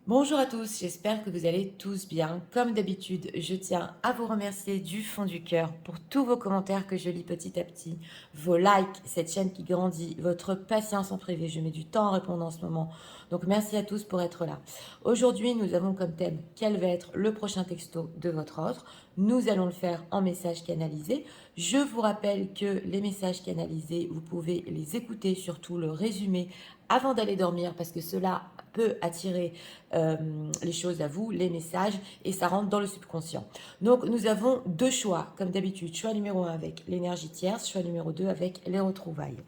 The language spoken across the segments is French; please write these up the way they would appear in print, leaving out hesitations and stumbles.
Bonjour à tous, j'espère que vous allez tous bien. Comme d'habitude, je tiens à vous remercier du fond du cœur pour tous vos commentaires que je lis petit à petit, vos likes, cette chaîne qui grandit, votre patience en privé. Je mets du temps à répondre en ce moment. Donc merci à tous pour être là. Aujourd'hui, nous avons comme thème quel va être le prochain texto de votre ordre. Nous allons le faire en message canalisé. Je vous rappelle que les messages canalisés, vous pouvez les écouter, surtout le résumé avant d'aller dormir parce que cela peut attirer les choses à vous, les messages, et ça rentre dans le subconscient. Donc nous avons deux choix, comme d'habitude. Choix numéro 1 avec l'énergie tierce, choix numéro 2 avec les retrouvailles.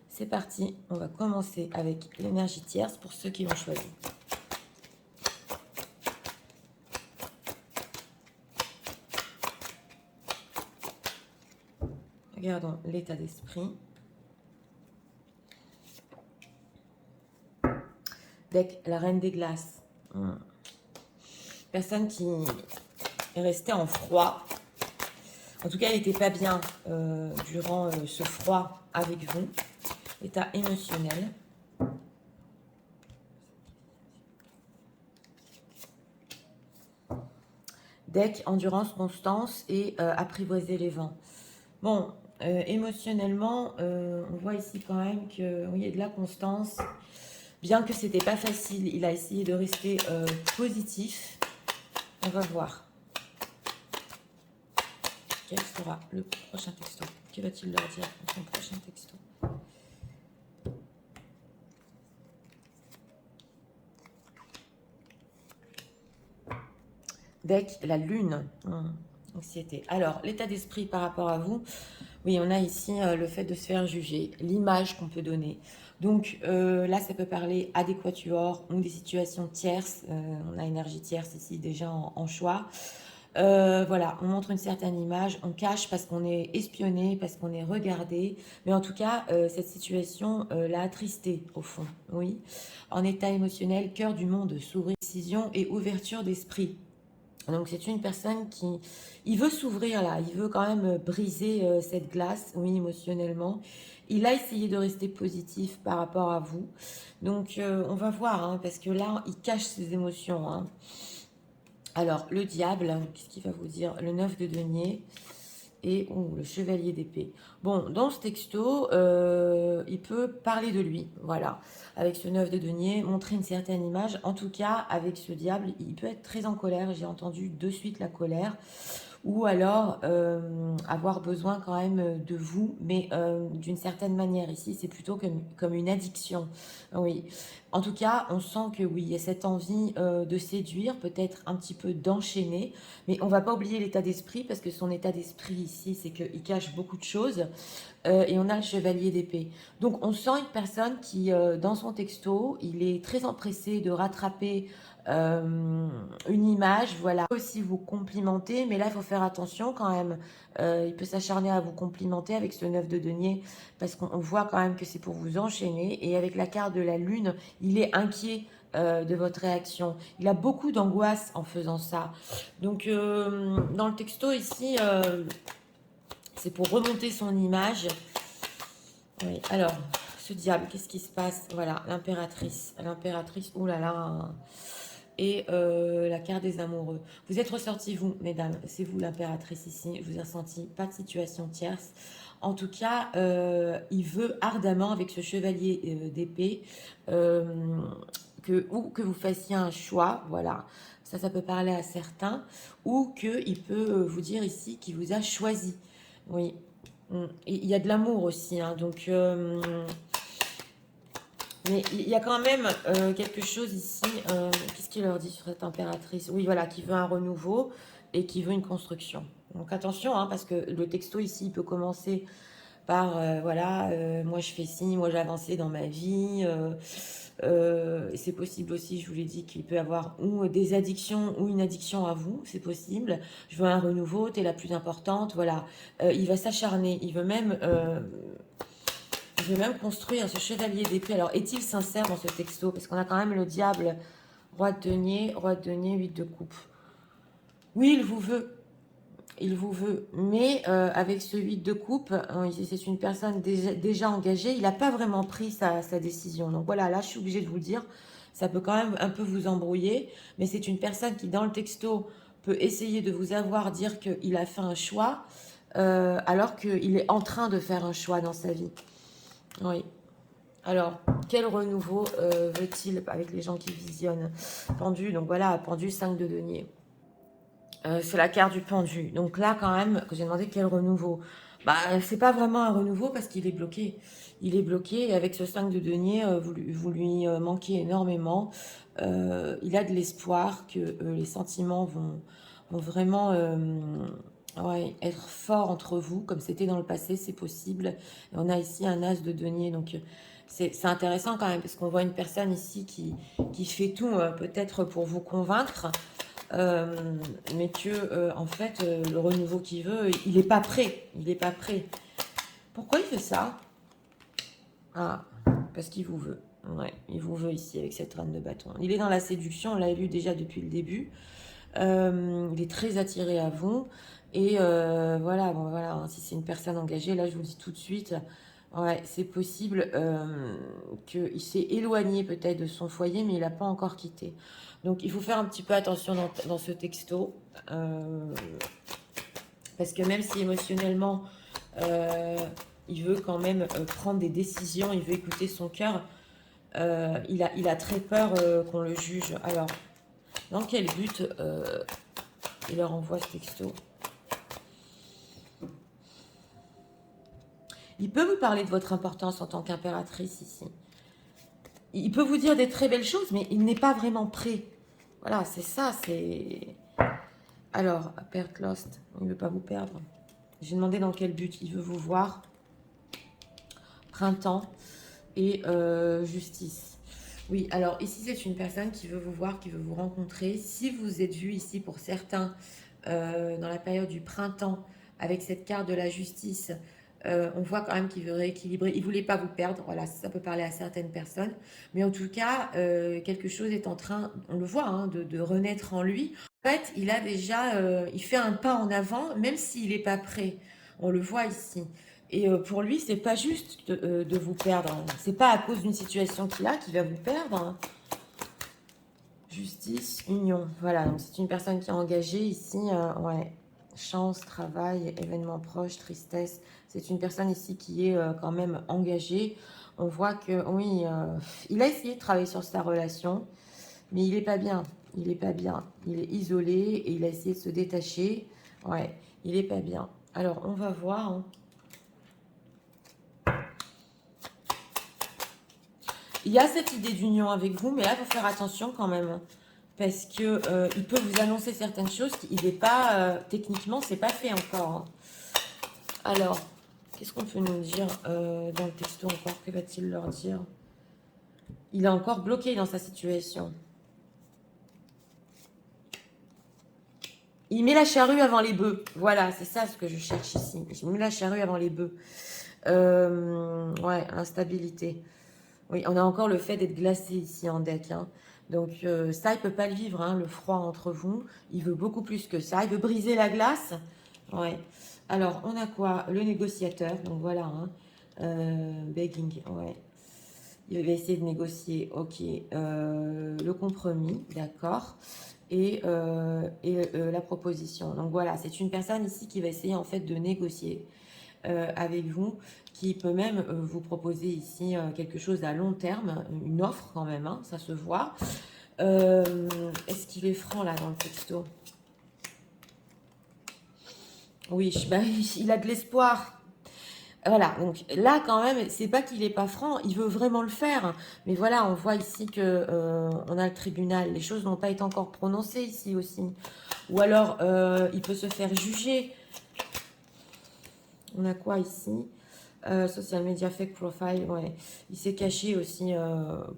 C'est parti, on va commencer avec l'énergie tierce pour ceux qui l'ont choisi. Regardons l'état d'esprit. Deck, la reine des glaces. Personne qui est restée en froid. En tout cas, elle n'était pas bien durant ce froid avec vous. État émotionnel. Deck, endurance, constance et apprivoiser les vents. Bon, émotionnellement, on voit ici quand même qu'il y a de la constance. Bien que c'était pas facile, il a essayé de rester positif. On va voir. Quel sera le prochain texto? Que va-t-il leur dire dans son prochain texto? Deck, la lune. Anxiété. Alors, l'état d'esprit par rapport à vous. Oui, on a ici le fait de se faire juger, l'image qu'on peut donner. Donc là, ça peut parler à des quatuors ou des situations tierces. On a énergie tierce ici déjà en choix. Voilà, on montre une certaine image, on cache parce qu'on est espionné, parce qu'on est regardé. Mais en tout cas, cette situation l'a attristé au fond. Oui, en état émotionnel, cœur du monde, s'ouvrir, décision et ouverture d'esprit. Donc c'est une personne qui, il veut s'ouvrir là, il veut quand même briser cette glace, oui, émotionnellement. Il a essayé de rester positif par rapport à vous. Donc on va voir, hein, parce que là, il cache ses émotions. Hein. Alors, le diable, qu'est-ce qu'il va vous dire? Le 9 de denier et le chevalier d'épée. Bon, dans ce texto, il peut parler de lui, voilà. Avec ce 9 de denier, montrer une certaine image. En tout cas, avec ce diable, il peut être très en colère. J'ai entendu de suite la colère. Ou alors avoir besoin quand même de vous, mais d'une certaine manière. Ici, c'est plutôt comme une addiction. Oui. En tout cas, on sent que oui, il y a cette envie de séduire, peut-être un petit peu d'enchaîner, mais on va pas oublier l'état d'esprit, parce que son état d'esprit ici, c'est qu'il cache beaucoup de choses. Et on a le chevalier d'épée. Donc on sent une personne qui, dans son texto, il est très empressé de rattraper une image, voilà. Il peut aussi vous complimenter, mais là, il faut faire attention quand même. Il peut s'acharner à vous complimenter avec ce 9 de denier, parce qu'on voit quand même que c'est pour vous enchaîner. Et avec la carte de la lune, il est inquiet de votre réaction. Il a beaucoup d'angoisse en faisant ça. Donc, dans le texto ici, c'est pour remonter son image. Oui, alors, ce diable, qu'est-ce qui se passe? Voilà, l'impératrice. L'impératrice, oulala. Et la carte des amoureux. Vous êtes ressorti, vous, mesdames. C'est vous l'impératrice ici. Je vous ai ressenti. Pas de situation tierce. En tout cas, il veut ardemment, avec ce chevalier d'épée, que vous fassiez un choix. Voilà. Ça peut parler à certains. Ou qu'il peut vous dire ici qu'il vous a choisi. Oui. Et il y a de l'amour aussi, hein, donc mais il y a quand même quelque chose ici. Qu'est-ce qu'il leur dit sur cette impératrice? Oui, voilà, qui veut un renouveau et qui veut une construction. Donc attention, hein, parce que le texto ici, il peut commencer par voilà, moi je fais ci, moi j'ai avancé dans ma vie. C'est possible aussi, je vous l'ai dit, qu'il peut avoir ou des addictions ou une addiction à vous, c'est possible. Je veux un renouveau, t'es la plus importante, voilà. Il va s'acharner, il veut même construire ce chevalier d'épée. Alors, est-il sincère dans ce texto? Parce qu'on a quand même le diable, roi de denier, 8 de coupe. Oui, il vous veut. il vous veut. Mais avec ce 8 de coupe, hein, c'est une personne déjà engagée. Il n'a pas vraiment pris sa décision. Donc voilà, là, je suis obligée de vous le dire. Ça peut quand même un peu vous embrouiller. Mais c'est une personne qui, dans le texto, peut essayer de vous avoir, dire qu'il a fait un choix, alors qu'il est en train de faire un choix dans sa vie. Oui. Alors, quel renouveau veut-il avec les gens qui visionnent? Pendu, donc voilà, pendu 5 de denier. C'est la carte du pendu. Donc là, quand même, que j'ai demandé quel renouveau. Bah, c'est pas vraiment un renouveau parce qu'il est bloqué. Il est bloqué et avec ce 5 de denier, vous lui manquez énormément. Il a de l'espoir que les sentiments vont vraiment ouais, être forts entre vous, comme c'était dans le passé, c'est possible. Et on a ici un as de denier, donc c'est intéressant quand même, parce qu'on voit une personne ici qui fait tout peut-être pour vous convaincre, mais que en fait le renouveau qu'il veut, il n'est pas prêt. Il n'est pas prêt. Pourquoi il fait ça? Ah, parce qu'il vous veut. Ouais, il vous veut ici avec cette reine de bâton. Il est dans la séduction, on l'a vu déjà depuis le début. Il est très attiré à vous. Et voilà, bon, voilà, hein, si c'est une personne engagée, là je vous le dis tout de suite, ouais, c'est possible qu'il s'est éloigné peut-être de son foyer, mais il n'a pas encore quitté. Donc il faut faire un petit peu attention dans ce texto. Parce que même si émotionnellement, euh, il veut quand même prendre des décisions, il veut écouter son cœur, il a très peur qu'on le juge. Alors, dans quel but il leur envoie ce texto? Il peut vous parler de votre importance en tant qu'impératrice ici. Il peut vous dire des très belles choses, mais il n'est pas vraiment prêt. Voilà, c'est ça, c'est... Alors, perte lost, il ne veut pas vous perdre. J'ai demandé dans quel but il veut vous voir. Printemps et justice. Oui, alors ici, c'est une personne qui veut vous voir, qui veut vous rencontrer. Si vous êtes vu ici, pour certains, dans la période du printemps, avec cette carte de la justice, on voit quand même qu'il veut rééquilibrer. Il ne voulait pas vous perdre. Voilà, ça peut parler à certaines personnes. Mais en tout cas, quelque chose est en train, on le voit, hein, de renaître en lui. En fait, il a déjà, il fait un pas en avant, même s'il n'est pas prêt. On le voit ici. Et pour lui, c'est pas juste de vous perdre. Hein. C'est pas à cause d'une situation qu'il a qu'il va vous perdre. Hein. Justice, union. Voilà, donc c'est une personne qui est engagée ici. Ouais. Chance, travail, événements proches, tristesse. C'est une personne ici qui est quand même engagée. On voit que, oui, il a essayé de travailler sur sa relation, mais il est pas bien. Il est pas bien. Il est isolé et il a essayé de se détacher. Ouais, il est pas bien. Alors, on va voir. Hein. Il y a cette idée d'union avec vous, mais là, il faut faire attention quand même. Hein, parce que il peut vous annoncer certaines choses qui n'est pas techniquement, c'est pas fait encore. Hein. Alors, qu'est-ce qu'on peut nous dire dans le texto encore? Que va-t-il leur dire? Il est encore bloqué dans sa situation. Il met la charrue avant les bœufs. Voilà, c'est ça ce que je cherche ici. Il met la charrue avant les bœufs. Ouais, instabilité. Oui, on a encore le fait d'être glacé ici en deck. Hein. Donc ça, il ne peut pas le vivre, hein, le froid entre vous. Il veut beaucoup plus que ça. Il veut briser la glace. Ouais. Alors, on a quoi? Le négociateur. Donc voilà. Hein. Begging. Ouais. Il va essayer de négocier. Ok. Le compromis. D'accord. Et la proposition. Donc voilà, c'est une personne ici qui va essayer en fait de négocier avec vous, qui peut même vous proposer ici quelque chose à long terme, une offre quand même, hein, ça se voit. Est-ce qu'il est franc là dans le texto? Oui, bah, il a de l'espoir. Voilà, donc là quand même, c'est pas qu'il est pas franc, il veut vraiment le faire. Mais voilà, on voit ici que on a le tribunal, les choses n'ont pas été encore prononcées ici aussi. Ou alors, il peut se faire juger. On a quoi ici? Social media fake profile, ouais. Il s'est caché aussi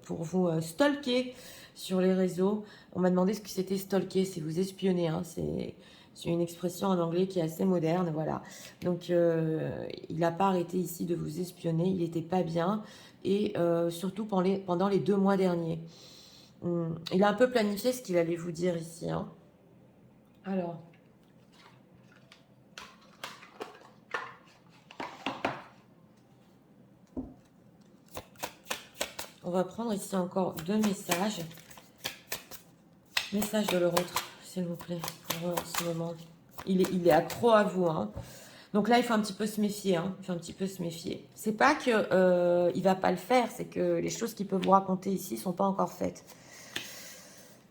pour vous stalker sur les réseaux. On m'a demandé ce que c'était stalker, c'est vous espionner. Hein. C'est une expression en anglais qui est assez moderne, voilà. Donc, il n'a pas arrêté ici de vous espionner, il n'était pas bien. Et surtout pendant les 2 mois derniers. Il a un peu planifié ce qu'il allait vous dire ici. Hein. Alors... On va prendre ici encore 2 messages. Message de l'autre, s'il vous plaît, pour eux en ce moment. Il est accro à vous, hein. Donc là, il faut un petit peu se méfier, hein. Il faut un petit peu se méfier. C'est pas que il va pas le faire, c'est que les choses qu'il peut vous raconter ici sont pas encore faites.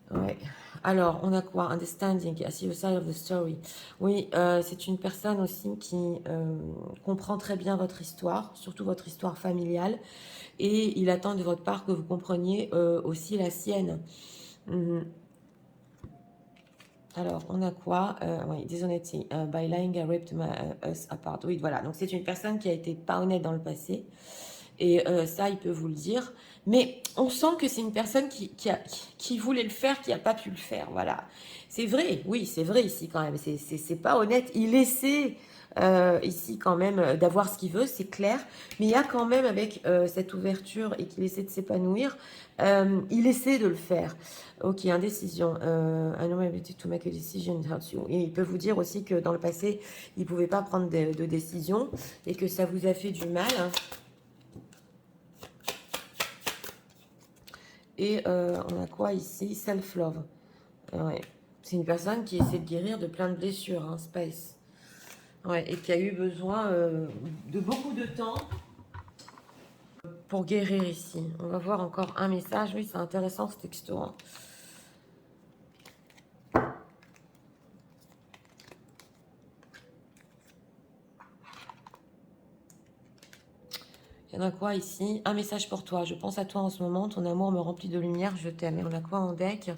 Ouais. Alors, on a quoi? Understanding, I see the side of the story. Oui, c'est une personne aussi qui comprend très bien votre histoire, surtout votre histoire familiale, et il attend de votre part que vous compreniez aussi la sienne. Alors, on a quoi? Oui, dishonesty. By lying, I ripped us apart. Oui, voilà. Donc, c'est une personne qui a été pas honnête dans le passé. Et ça, il peut vous le dire. Mais on sent que c'est une personne qui voulait le faire, qui n'a pas pu le faire. Voilà. C'est vrai. Oui, c'est vrai ici quand même. C'est pas honnête. Il essaie ici quand même d'avoir ce qu'il veut, c'est clair. Mais il y a quand même avec cette ouverture et qu'il essaie de s'épanouir, il essaie de le faire. Ok, indécision. I know my ability to make a decision helps you. Et il peut vous dire aussi que dans le passé, il ne pouvait pas prendre de décision et que ça vous a fait du mal. Et on a quoi ici? Self-love. Ouais. C'est une personne qui essaie de guérir de plein de blessures, hein, Space. Ouais, et qui a eu besoin de beaucoup de temps pour guérir ici. On va voir encore un message. Oui, c'est intéressant ce texto, hein. Il y en a quoi ici? Un message pour toi. Je pense à toi en ce moment. Ton amour me remplit de lumière. Je t'aime. Et on a quoi en deck?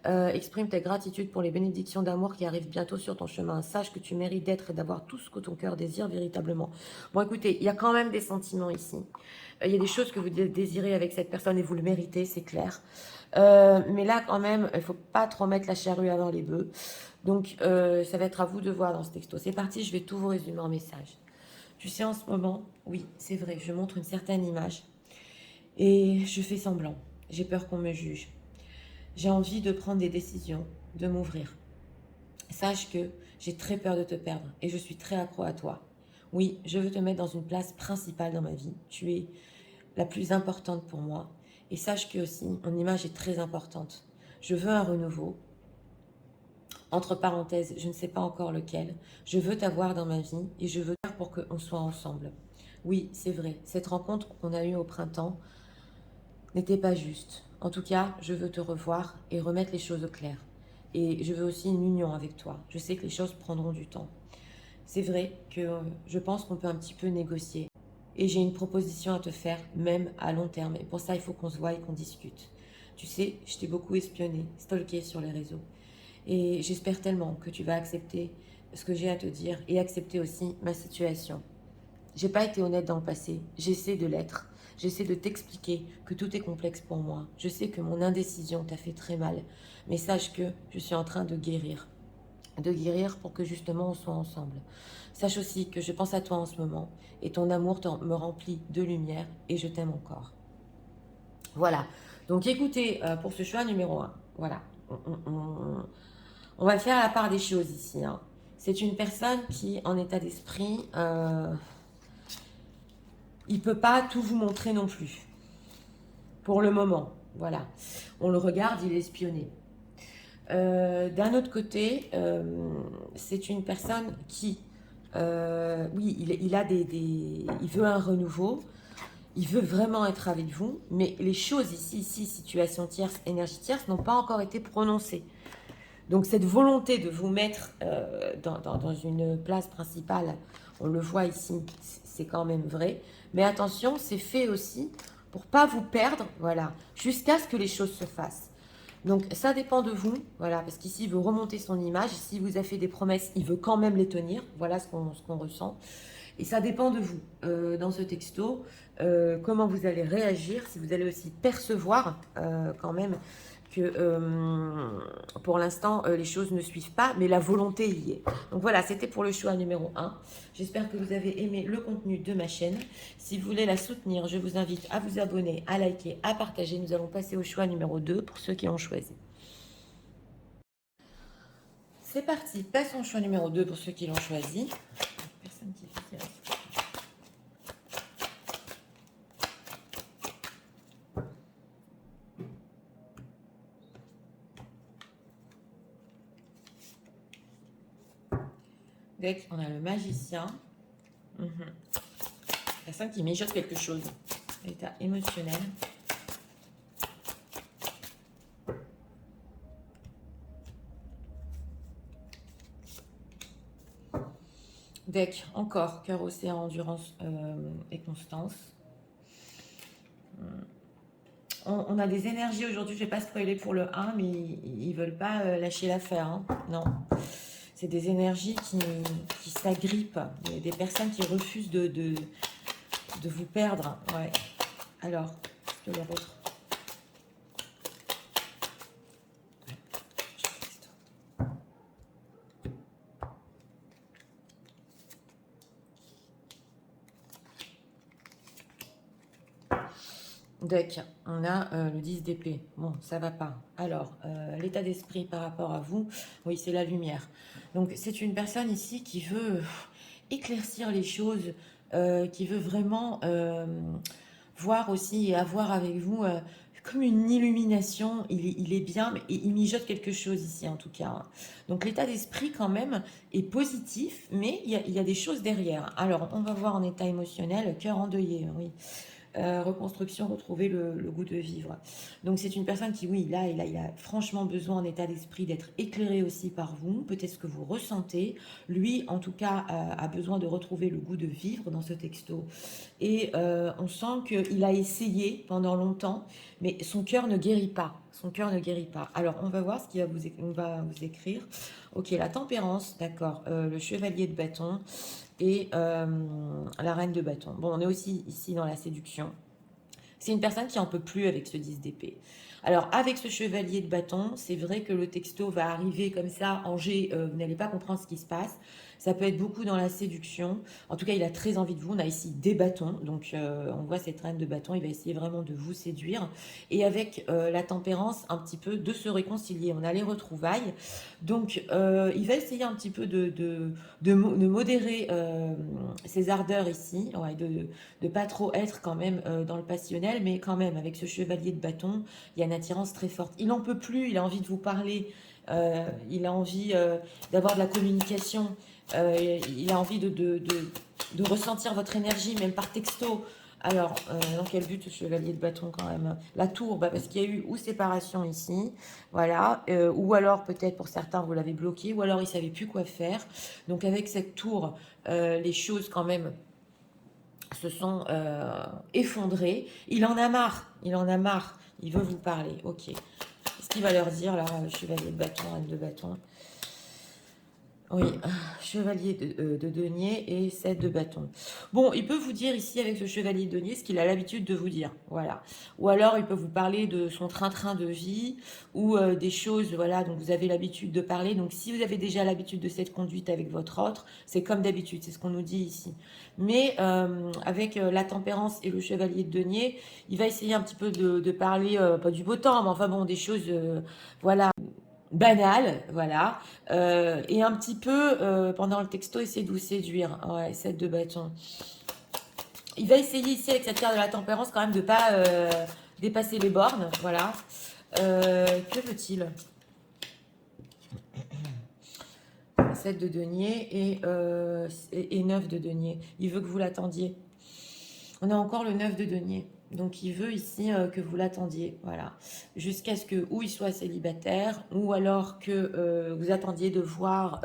Exprime ta gratitude pour les bénédictions d'amour qui arrivent bientôt sur ton chemin. Sache que tu mérites d'être et d'avoir tout ce que ton cœur désire véritablement. Bon, écoutez, il y a quand même des sentiments ici. Il y a des choses que vous désirez avec cette personne et vous le méritez, c'est clair. Mais là, quand même, il ne faut pas trop mettre la charrue avant les bœufs. Donc, ça va être à vous de voir dans ce texto. C'est parti, je vais tout vous résumer en message. Tu sais, en ce moment, oui, c'est vrai, je montre une certaine image et je fais semblant. J'ai peur qu'on me juge. J'ai envie de prendre des décisions, de m'ouvrir. Sache que j'ai très peur de te perdre et je suis très accro à toi. Oui, je veux te mettre dans une place principale dans ma vie. Tu es la plus importante pour moi. Et sache que aussi, mon image est très importante. Je veux un renouveau. Entre parenthèses, je ne sais pas encore lequel. Je veux t'avoir dans ma vie et je veux faire pour qu'on soit ensemble. Oui, c'est vrai, cette rencontre qu'on a eue au printemps n'était pas juste. En tout cas, je veux te revoir et remettre les choses au clair. Et je veux aussi une union avec toi. Je sais que les choses prendront du temps. C'est vrai que je pense qu'on peut un petit peu négocier. Et j'ai une proposition à te faire, même à long terme. Et pour ça, il faut qu'on se voie et qu'on discute. Tu sais, je t'ai beaucoup espionné, stalké sur les réseaux. Et j'espère tellement que tu vas accepter ce que j'ai à te dire et accepter aussi ma situation. J'ai pas été honnête dans le passé, j'essaie de l'être. J'essaie de t'expliquer que tout est complexe pour moi. Je sais que mon indécision t'a fait très mal, mais sache que je suis en train de guérir. De guérir pour que justement on soit ensemble. Sache aussi que je pense à toi en ce moment et ton amour me remplit de lumière et je t'aime encore. Voilà. Donc écoutez, pour ce choix numéro 1, voilà. On va faire la part des choses ici, hein. C'est une personne qui, en état d'esprit, il ne peut pas tout vous montrer non plus. Pour le moment, voilà. On le regarde, il est espionné. D'un autre côté, c'est une personne qui, oui, il veut un renouveau, il veut vraiment être avec vous, mais les choses ici, situation tierce, énergie tierce, n'ont pas encore été prononcées. Donc cette volonté de vous mettre dans une place principale, on le voit ici, c'est quand même vrai. Mais attention, c'est fait aussi pour pas vous perdre, voilà, jusqu'à ce que les choses se fassent. Donc ça dépend de vous, voilà, parce qu'ici il veut remonter son image, s'il vous a fait des promesses, il veut quand même les tenir, voilà ce qu'on ressent. Et ça dépend de vous, dans ce texto, comment vous allez réagir, si vous allez aussi percevoir quand même que pour l'instant, les choses ne suivent pas, mais la volonté y est. Donc voilà, c'était pour le choix numéro 1. J'espère que vous avez aimé le contenu de ma chaîne. Si vous voulez la soutenir, je vous invite à vous abonner, à liker, à partager. Nous allons passer au choix numéro 2 pour ceux qui ont choisi. C'est parti, passons au choix numéro 2 pour ceux qui l'ont choisi. Personne qui fait tirer. Deck, on a le magicien. Mhm. Personne qui mijote quelque chose. État émotionnel. Deck, encore, cœur, océan, endurance et constance. On a des énergies aujourd'hui, je ne vais pas spoiler pour le 1, mais ils ne veulent pas lâcher l'affaire. Hein. Non. C'est des énergies qui s'agrippent, des personnes qui refusent de vous perdre. Ouais. Alors, que leur autre. Deck, on a le 10 d'épée. Bon, ça va pas. Alors, l'état d'esprit par rapport à vous, oui, c'est la lumière. Donc, c'est une personne ici qui veut éclaircir les choses, qui veut vraiment voir aussi et avoir avec vous comme une illumination. Il est bien, mais il mijote quelque chose ici en tout cas. Donc, l'état d'esprit quand même est positif, mais il y a des choses derrière. Alors, on va voir en état émotionnel, cœur endeuillé, oui. Reconstruction, retrouver le goût de vivre. Donc c'est une personne qui, oui, là, il a franchement besoin en état d'esprit d'être éclairé aussi par vous, peut-être ce que vous ressentez. Lui, en tout cas, a besoin de retrouver le goût de vivre dans ce texto. Et on sent qu'il a essayé pendant longtemps, mais son cœur ne guérit pas. Son cœur ne guérit pas. Alors, on va voir ce qu'il va vous écrire. Ok, la tempérance, d'accord. Le chevalier de bâton et la reine de bâton. Bon, on est aussi ici dans la séduction. C'est une personne qui en peut plus avec ce 10 d'épée. Alors, avec ce chevalier de bâton, c'est vrai que le texto va arriver comme ça, en G, vous n'allez pas comprendre ce qui se passe. Ça peut être beaucoup dans la séduction. En tout cas, il a très envie de vous. On a ici des bâtons. Donc, on voit cette reine de bâton. Il va essayer vraiment de vous séduire. Et avec la tempérance, un petit peu de se réconcilier. On a les retrouvailles. Donc, il va essayer un petit peu de modérer ses ardeurs ici. Ouais, de pas trop être quand même dans le passionnel, mais quand même, avec ce chevalier de bâton, il y a une attirance très forte. Il n'en peut plus, il a envie de vous parler, il a envie d'avoir de la communication, il a envie de ressentir votre énergie, même par texto. Alors, dans quel but ce chevalier de bâton quand même? La tour, bah, parce qu'il y a eu ou séparation ici, voilà, ou alors peut-être pour certains vous l'avez bloqué, ou alors il ne savait plus quoi faire. Donc avec cette tour, les choses quand même se sont effondrées. Il en a marre, il en a marre, il veut vous parler. Ok. Qu'est-ce qu'il va leur dire là, chevalier de bâton, reine de bâton? Oui, chevalier de denier et 7 de bâton. Bon, il peut vous dire ici avec ce chevalier de denier ce qu'il a l'habitude de vous dire, voilà. Ou alors il peut vous parler de son train-train de vie ou des choses, voilà, dont vous avez l'habitude de parler. Donc si vous avez déjà l'habitude de cette conduite avec votre autre, c'est comme d'habitude, c'est ce qu'on nous dit ici. Mais avec la tempérance et le chevalier de denier, il va essayer un petit peu de parler, pas du beau temps, mais enfin bon, des choses, voilà banal, voilà, et un petit peu pendant le texto essayer de vous séduire. Ouais, 7 de bâton. Il va essayer ici avec cette carte de la tempérance quand même de pas dépasser les bornes, voilà. Que veut-il? 7 de denier et 9 de denier. Il veut que vous l'attendiez. On a encore le 9 de denier. Donc il veut ici que vous l'attendiez, voilà, jusqu'à ce que ou il soit célibataire, ou alors que vous attendiez de voir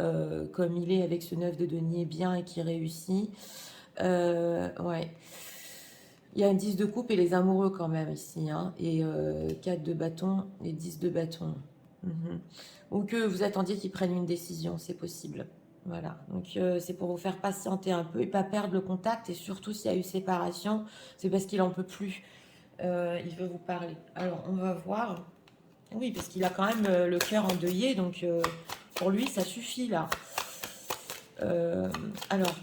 comme il est avec ce 9 de denier bien et qui réussit. Ouais. Il y a un 10 de coupe et les amoureux quand même ici, hein, et 4 de bâton et 10 de bâton. Mhm. Ou que vous attendiez qu'il prenne une décision, c'est possible. Voilà, donc c'est pour vous faire patienter un peu et pas perdre le contact. Et surtout, s'il y a eu séparation, c'est parce qu'il en peut plus. Il veut vous parler. Alors, on va voir. Oui, parce qu'il a quand même le cœur endeuillé, donc pour lui, ça suffit là. Alors,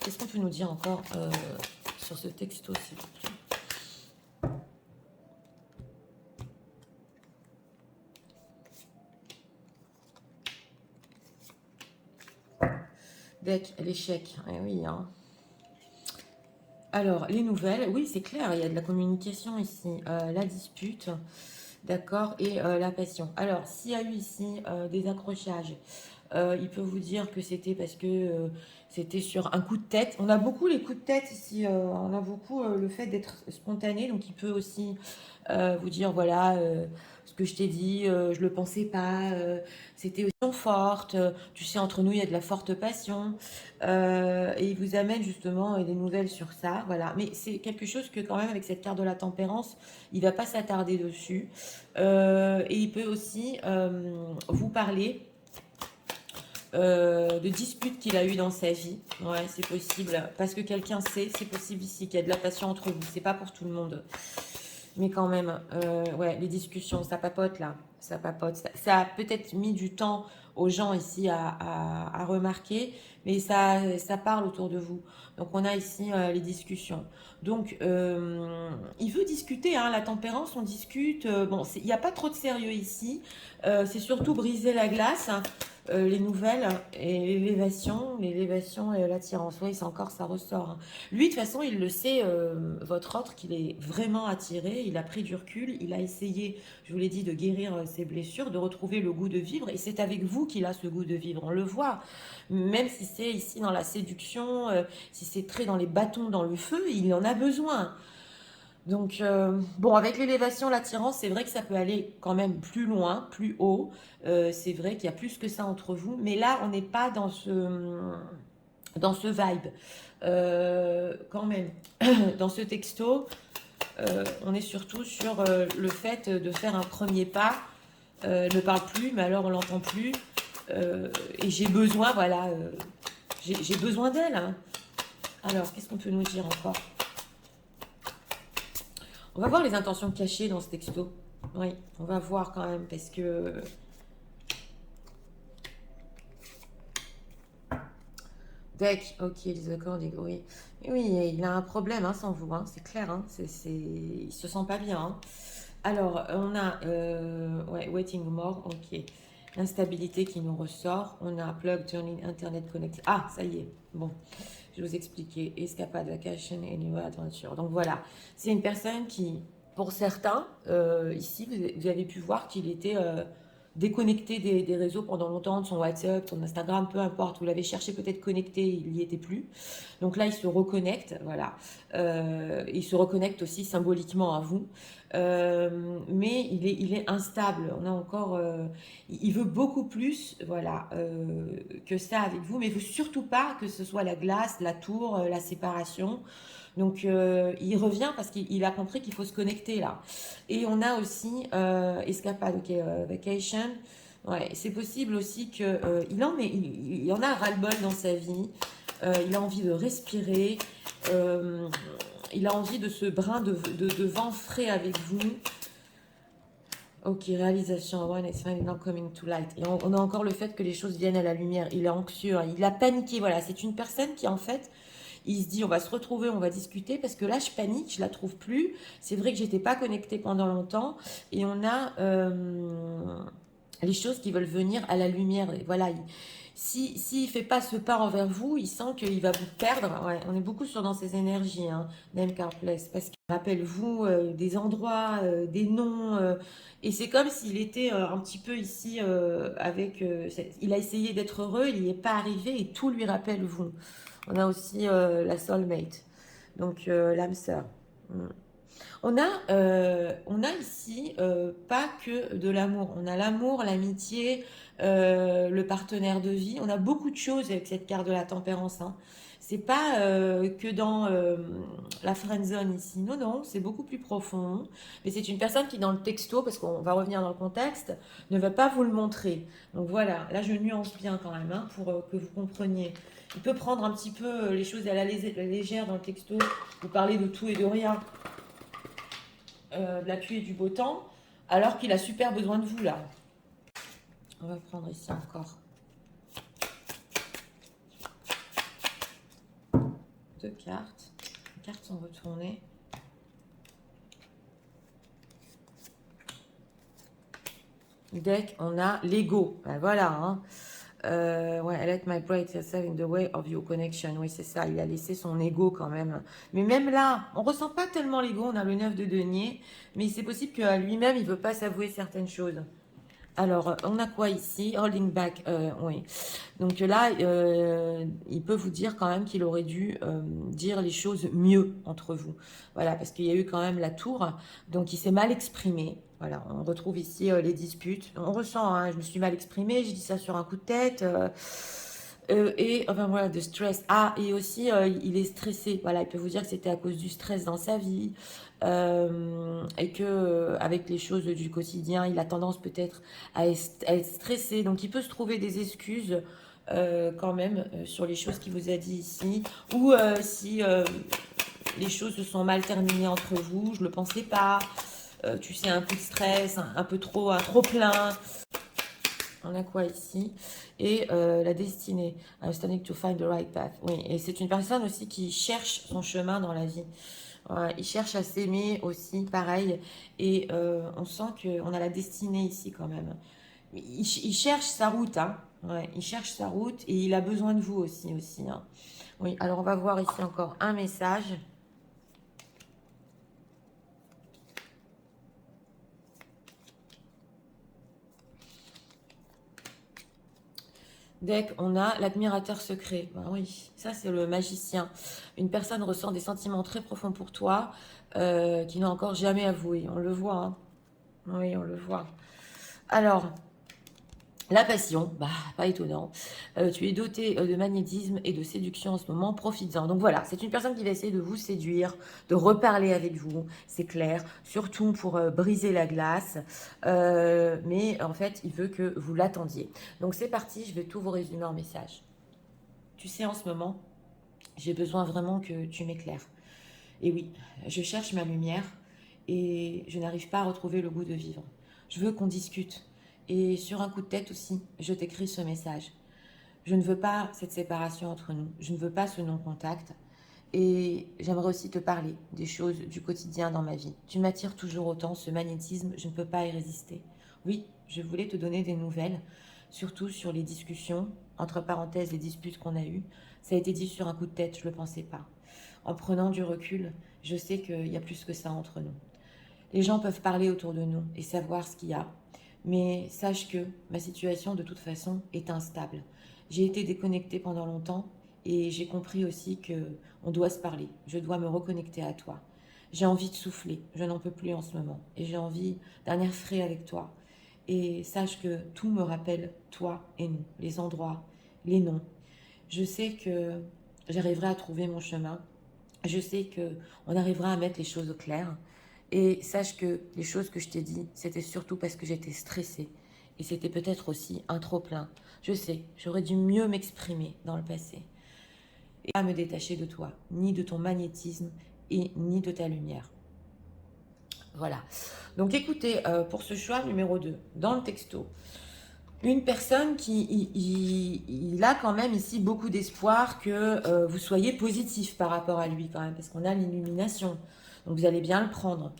qu'est-ce qu'on peut nous dire encore sur ce texto, s'il vous plaît? Deck, l'échec. Eh oui, hein. Alors, les nouvelles, oui, c'est clair, il y a de la communication ici. La dispute, d'accord, et la passion. Alors, s'il y a eu ici des accrochages, Il peut vous dire que c'était parce que c'était sur un coup de tête. On a beaucoup les coups de tête ici. On a beaucoup le fait d'être spontané. Donc, il peut aussi vous dire, voilà, ce que je t'ai dit, je le pensais pas. C'était aussi forte. Tu sais, entre nous, il y a de la forte passion. Et il vous amène justement des nouvelles sur ça. Voilà. Mais c'est quelque chose que quand même, avec cette carte de la tempérance, il va pas s'attarder dessus. Et il peut aussi vous parler de disputes qu'il a eues dans sa vie. Ouais, c'est possible. Parce que quelqu'un sait, c'est possible ici qu'il y a de la passion entre vous. C'est pas pour tout le monde. Mais quand même, ouais, les discussions, ça papote là. Ça papote. Ça a peut-être mis du temps aux gens ici à remarquer, mais ça parle autour de vous. Donc on a ici les discussions. Donc il veut discuter, hein, la tempérance, on discute. Bon, il n'y a pas trop de sérieux ici. C'est surtout briser la glace, hein, les nouvelles et l'élévation et l'attirance. Oui, c'est encore, ça ressort, hein. Lui, de toute façon, il le sait, votre autre, qu'il est vraiment attiré. Il a pris du recul. Il a essayé, je vous l'ai dit, de guérir ses blessures, de retrouver le goût de vivre. Et c'est avec vous qu'il a ce goût de vivre. On le voit. Même si c'est ici dans la séduction, si c'est très dans les bâtons dans le feu, il en a besoin. Donc, bon, avec l'élévation, l'attirance, c'est vrai que ça peut aller quand même plus loin, plus haut. C'est vrai qu'il y a plus que ça entre vous. Mais là, on n'est pas dans ce vibe. Quand même, dans ce texto, on est surtout sur le fait de faire un premier pas. Elle ne parle plus, mais alors on l'entend plus. Et j'ai besoin, voilà, j'ai besoin d'elle, hein. Alors, qu'est-ce qu'on peut nous dire encore? On va voir les intentions cachées dans ce texto. Oui, on va voir quand même, parce que... Deck, ok, les accords, oui. Oui, il a un problème, hein, sans vous, hein, c'est clair, hein, il se sent pas bien, hein. Alors, on a ouais, waiting more, ok. L'instabilité qui nous ressort. On a plug, turning, internet connecté. Ah, ça y est, bon, je vais vous expliquer. Escapade, vacation, anywhere, adventure. Donc voilà, c'est une personne qui, pour certains, ici, vous avez pu voir qu'il était déconnecté des réseaux pendant longtemps, de son WhatsApp, son Instagram, peu importe. Vous l'avez cherché peut-être connecté, il n'y était plus. Donc là, il se reconnecte, voilà. Il se reconnecte aussi symboliquement à vous. Mais il est instable. On a encore, il veut beaucoup plus, voilà, que ça avec vous. Mais il ne veut surtout pas que ce soit la glace, la tour, la séparation. Donc il revient parce qu'il a compris qu'il faut se connecter là. Et on a aussi escapade, ok, vacation. Ouais, c'est possible aussi que il en a ras-le-bol dans sa vie. Il a envie de respirer. Euh, il a envie de ce brin de vent frais avec vous. Ok, réalisation. One is finally now coming to light. Et on a encore le fait que les choses viennent à la lumière. Il est anxieux, hein, il a paniqué. Voilà, c'est une personne qui, en fait, il se dit, on va se retrouver, on va discuter, parce que là, je panique, je la trouve plus. C'est vrai que j'étais pas connectée pendant longtemps. Et on a les choses qui veulent venir à la lumière. Et voilà, s'il ne fait pas ce pas envers vous, il sent qu'il va vous perdre. Ouais, on est beaucoup dans ces énergies, hein, Name Card Place, parce qu'il rappelle vous des endroits, des noms. Et c'est comme s'il était un petit peu ici avec... il a essayé d'être heureux, il n'y est pas arrivé et tout lui rappelle vous. On a aussi la soulmate, donc l'âme sœur. Mm. On a ici pas que de l'amour. On a l'amour, l'amitié, le partenaire de vie. On a beaucoup de choses avec cette carte de la tempérance, hein. C'est pas que dans la friend zone ici. Non, non, c'est beaucoup plus profond. Mais c'est une personne qui, dans le texto, parce qu'on va revenir dans le contexte, ne va pas vous le montrer. Donc voilà, là je nuance bien quand même, hein, pour que vous compreniez. Il peut prendre un petit peu les choses à la légère dans le texto, vous parler de tout et de rien, de la pluie et du beau temps, alors qu'il a super besoin de vous là. On va prendre ici encore 2 cartes. Les cartes sont retournées. Deck, on a l'ego. Ben voilà, hein. Ouais, I let my bright yourself in the way of your connection. Oui, c'est ça, il a laissé son ego quand même. Mais même là, on ressent pas tellement l'ego, on a le 9 de denier, mais c'est possible qu'à lui-même, il veut pas s'avouer certaines choses. Alors, on a quoi ici? Holding back, oui. Donc là, il peut vous dire quand même qu'il aurait dû dire les choses mieux entre vous. Voilà, parce qu'il y a eu quand même la tour, donc il s'est mal exprimé. Voilà, on retrouve ici les disputes. On ressent, hein, je me suis mal exprimée, j'ai dit ça sur un coup de tête. Et enfin voilà, de stress. Ah, et aussi, il est stressé. Voilà, il peut vous dire que c'était à cause du stress dans sa vie. Et que avec les choses du quotidien, il a tendance peut-être à être stressé. Donc il peut se trouver des excuses quand même sur les choses qu'il vous a dit ici. Ou si les choses se sont mal terminées entre vous, je le pensais pas. Tu sais, un coup de stress, un peu trop, un trop plein. On a quoi ici? Et la destinée. I'm standing to find the right path. Oui, et c'est une personne aussi qui cherche son chemin dans la vie. Ouais, il cherche à s'aimer aussi, pareil. Et on sent qu'on a la destinée ici quand même. Il cherche sa route, hein. Ouais, il cherche sa route et il a besoin de vous aussi, hein. Oui, alors on va voir ici encore un message. Deck, on a l'admirateur secret. Ben oui, ça c'est le magicien. Une personne ressent des sentiments très profonds pour toi qui n'a encore jamais avoué. On le voit, hein. Oui, on le voit. Alors, la passion, bah, pas étonnant. Tu es doté de magnétisme et de séduction en ce moment, profites-en. Donc voilà, c'est une personne qui va essayer de vous séduire, de reparler avec vous, c'est clair, surtout pour briser la glace. Mais en fait, il veut que vous l'attendiez. Donc c'est parti, je vais tout vous résumer en message. Tu sais, en ce moment, j'ai besoin vraiment que tu m'éclaires. Et oui, je cherche ma lumière et je n'arrive pas à retrouver le goût de vivre. Je veux qu'on discute. Et sur un coup de tête aussi, je t'écris ce message. Je ne veux pas cette séparation entre nous. Je ne veux pas ce non-contact. Et j'aimerais aussi te parler des choses du quotidien dans ma vie. Tu m'attires toujours autant, ce magnétisme, je ne peux pas y résister. Oui, je voulais te donner des nouvelles, surtout sur les discussions, entre parenthèses les disputes qu'on a eues. Ça a été dit sur un coup de tête, je ne le pensais pas. En prenant du recul, je sais qu'il y a plus que ça entre nous. Les gens peuvent parler autour de nous et savoir ce qu'il y a. Mais sache que ma situation, de toute façon, est instable. J'ai été déconnectée pendant longtemps et j'ai compris aussi que on doit se parler. Je dois me reconnecter à toi. J'ai envie de souffler. Je n'en peux plus en ce moment. Et j'ai envie d'un air frais avec toi. Et sache que tout me rappelle toi et nous. Les endroits, les noms. Je sais que j'arriverai à trouver mon chemin. Je sais que on arrivera à mettre les choses au clair. Et sache que les choses que je t'ai dit, c'était surtout parce que j'étais stressée. Et c'était peut-être aussi un trop-plein. Je sais, j'aurais dû mieux m'exprimer dans le passé. Et pas me détacher de toi, ni de ton magnétisme, et ni de ta lumière. Voilà. Donc écoutez, pour ce choix numéro 2, dans le texto, une personne qui il a quand même ici beaucoup d'espoir que vous soyez positif par rapport à lui quand même, parce qu'on a l'illumination. Donc vous allez bien le prendre.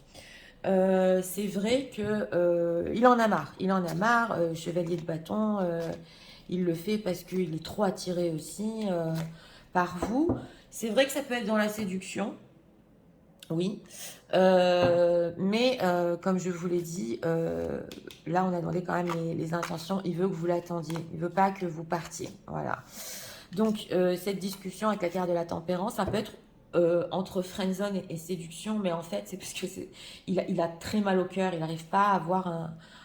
C'est vrai que il en a marre. Il en a marre, chevalier de bâton. Il le fait parce qu'il est trop attiré aussi par vous. C'est vrai que ça peut être dans la séduction. Oui, mais comme je vous l'ai dit, là on a demandé quand même les intentions. Il veut que vous l'attendiez, il veut pas que vous partiez. Voilà. Donc cette discussion avec la carte de la tempérance, ça peut être entre friendzone et séduction, mais en fait c'est parce que il a très mal au cœur, il n'arrive pas à avoir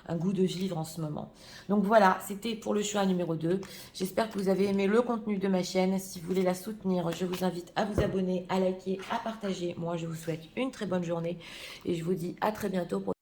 un goût de vivre en ce moment. Donc voilà, c'était pour le choix numéro 2. J'espère que vous avez aimé le contenu de ma chaîne. Si vous voulez la soutenir, je vous invite à vous abonner, à liker, à partager. Moi, je vous souhaite une très bonne journée et je vous dis à très bientôt pour